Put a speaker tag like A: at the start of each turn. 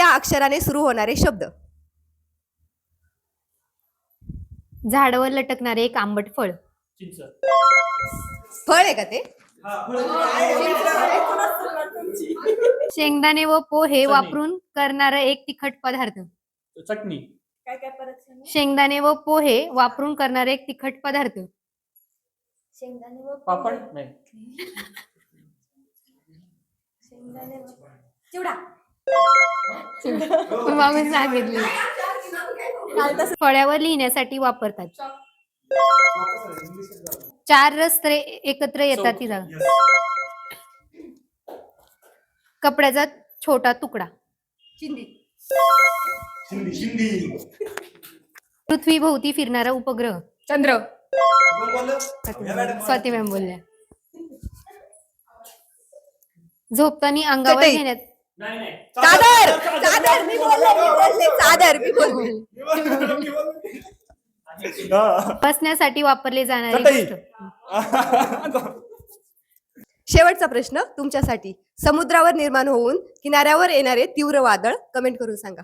A: या अक्षराने सुरू होणारे शब्द.
B: झाडावर लटकणारे एक आंबट फळ.
A: फळ आहे का ते?
B: शेंगदाणे व पोहे वापरून करणारा एक तिखट पदार्थ.
C: चटणी.
B: शेंगदाणे व पोहे वापरून करणारा एक तिखट पदार्थ.
C: पापड नाही.
A: चिवडा.
B: मामी सांगितले. फळ्यावर लिहिण्यासाठी वापरतात. 4 रस्ते एकत्र येतात ती जागा. कपड्याचा छोटा तुकडा.
A: चिंदी.
B: पृथ्वी भोवती फिरणारा उपग्रह.
A: चंद्र.
B: स्वाती मॅम बोलल्या. झोपताना अंगावर
A: चटई.
B: घेण्यात.
A: चादर. चादर मी बोलले चादर मी बोलले.
B: बसण्यासाठी वापरले जाणारे
C: चटई.
B: गोष्ट.
A: शेवटचा प्रश्न तुमच्यासाठी. समुद्रावर निर्माण होऊन किनाऱ्यावर येणारे तीव्र वादळ कमेंट करून सांगा.